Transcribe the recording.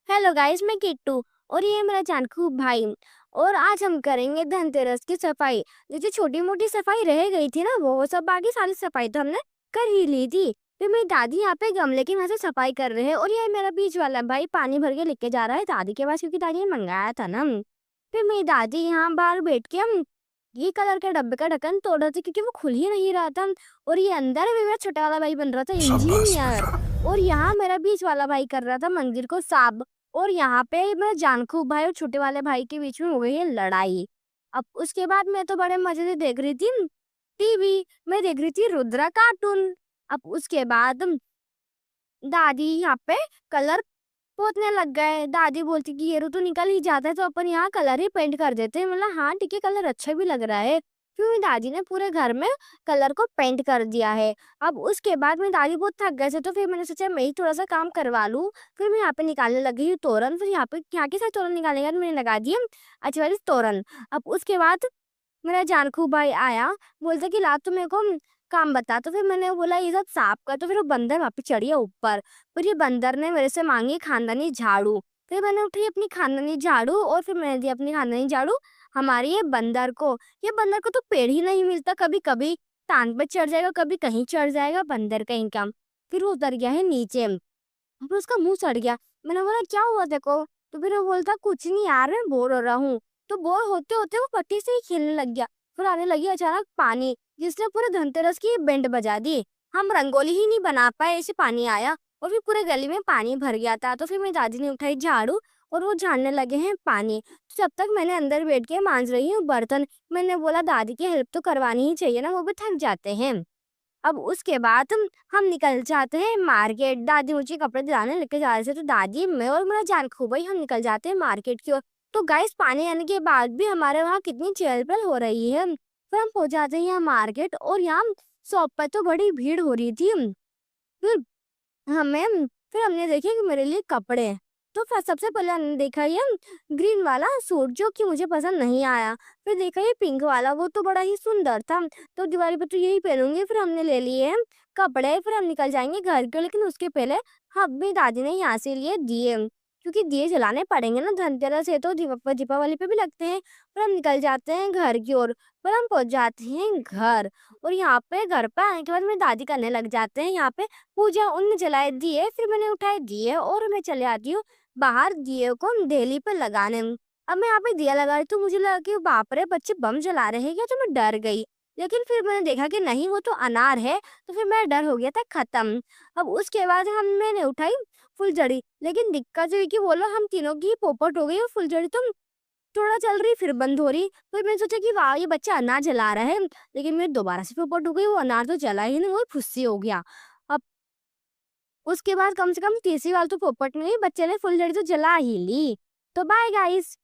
Hello guys, मैं किट्टू और ये मेरा जानकू भाई। और आज हम करेंगे धनतेरस की सफाई। जो छोटी मोटी सफाई रह गई थी ना, वो सब बाकी सारी सफाई तो हमने कर ही ली थी। फिर मेरी दादी यहाँ पे गमले की वजह से सफाई कर रहे हैं और ये मेरा बीच वाला भाई पानी भर के लेके जा रहा है दादी के पास, क्योंकि दादी ने मंगाया था ना। फिर मेरी दादी यहाँ बाहर बैठ के हम ये कलर के डब्बे का ढक्कन तोड़ रहे थे, क्योंकि वो खुल ही नहीं रहा था। और ये अंदर भी मेरा छोटा वाला भाई बन रहा था शाबाश इंजीनियर। बेटा। और यहाँ मेरा बीच वाला भाई कर रहा था मंदिर को साफ। और यहाँ पे मेरे जानकू भाई और छोटे वाले भाई के बीच में हो गई है लड़ाई। अब उसके बाद मैं तो बड़े मजे से देख रही थी टीवी। मैं देख रही थी रुद्रा कार्टून। अब उसके बाद दादी यहाँ पे कलर पोतने लग गए। दादी बोलती कि ये तो निकल ही जाता है, तो अपन यहाँ कलर ही पेंट कर देते हैं। मतलब हाँ ठीक है, कलर अच्छा भी लग रहा है। फिर मेरी दादी ने पूरे घर में कलर को पेंट कर दिया है। अब उसके बाद मेरी दादी बहुत थक गए थे, तो फिर मैंने सोचा मैं ही थोड़ा सा काम करवा लूँ। फिर मैं यहाँ पे निकालने लगी हूँ तोरण। फिर यहाँ के साथ तोरण निकालने के बाद मैंने लगा दिया अच्छी वाली तोरण। अब उसके बाद मेरा जानकू भाई आया, बोलता कि ला तू मेरे को काम बता। तो फिर मैंने बोला ये सब साफ कर। तो फिर वो बंदर वहां पे चढ़ गया ऊपर। फिर ये बंदर ने मेरे से मांगी खानदानी झाड़ू। फिर मैंने उठाई अपनी खानदानी झाड़ू और फिर मैंने दी अपनी खानदानी झाड़ू हमारे ये बंदर को। ये बंदर को तो पेड़ ही नहीं मिलता, कभी कभी टांग पे चढ़ जाएगा, कभी कहीं चढ़ जाएगा, बंदर कहीं का। फिर वो उतर गया है नीचे। फिर उसका मुंह सड़ गया। मैंने बोला क्या हुआ देखो। तो फिर वो बोलता कुछ नहीं यार, मैं बोर हो रहा हूँ। तो बोर होते होते वो पट्टी से ही खेलने लग गया। फिर आने लगी अचानक पानी, जिसने पूरे धनतेरस की बैंड बजा दी। हम रंगोली ही नहीं बना पाए, ऐसे पानी आया और फिर पूरे गली में पानी भर गया था। तो फिर मेरी दादी ने उठाई झाड़ू और वो झाड़ने लगे हैं पानी। तो जब तक मैंने अंदर बैठ के मांज रही हूँ बर्तन। मैंने बोला दादी की हेल्प तो करवानी ही चाहिए ना, वो भी थक जाते हैं। अब उसके बाद हम निकल जाते हैं मार्केट। दादी मुझे कपड़े दिलाने लेके जा रहे थे, तो दादी मैं और मेरा जान खूब हम निकल जाते हैं मार्केट की ओर। तो गाइस पानी आने के बाद भी हमारे वहाँ कितनी चहल पहल हो रही है। फिर हम पहुंच जाते हैं यहाँ मार्केट और यहाँ शॉप पर तो बड़ी भीड़ हो रही थी। फिर फिर हमने देखे कि मेरे लिए कपड़े हैं। तो फिर सबसे पहले हमने देखा ये ग्रीन वाला सूट, जो कि मुझे पसंद नहीं आया। फिर देखा ये पिंक वाला, वो तो बड़ा ही सुंदर था। तो दिवाली पे तो यही पहनूंगी। फिर हमने ले लिए कपड़े। फिर हम निकल जाएंगे घर के, लेकिन उसके पहले अपनी दादी ने यहाँ से लिए दिए, क्योंकि दिए जलाने पड़ेंगे ना, धनतेरस है तो दीपावली पे भी लगते हैं। फिर हम निकल जाते हैं घर की ओर। फिर हम पहुंच जाते हैं घर। और यहाँ पे घर पे आने के बाद मेरी दादी करने लग जाते हैं यहाँ पे पूजा। उनने जलाए दिए, फिर मैंने उठाए दिए और मैं चले आती हूँ बाहर दिए को देहली पे लगाने। अब मैं यहाँ पे दिया लगा रही तो मुझे लगा कि बाप रे बच्चे बम जला रहे हैं क्या, तो मैं डर गई। लेकिन फिर मैंने देखा कि नहीं, वो तो अनार है। तो फिर मेरा डर हो गया था खत्म। अब उसके बाद मैंने उठाई फुलझड़ी। लेकिन दिक्कत ये हुई कि बोलो हम तीनों की पोपट हो गई और फुलझड़ी तो थोड़ा चल रही फिर बंद हो रही। फिर मैंने सोचा कि वाह ये बच्चा अनार जला रहा है। लेकिन मेरे दोबारा से पोपट हो गई, वो अनार तो जला ही नहीं, वो फुस्सी हो गया। अब उसके बाद कम से कम तीसरी बार तो पोपट में ही बच्चे ने फुलझड़ी तो जला ही ली। तो बाय गाइस।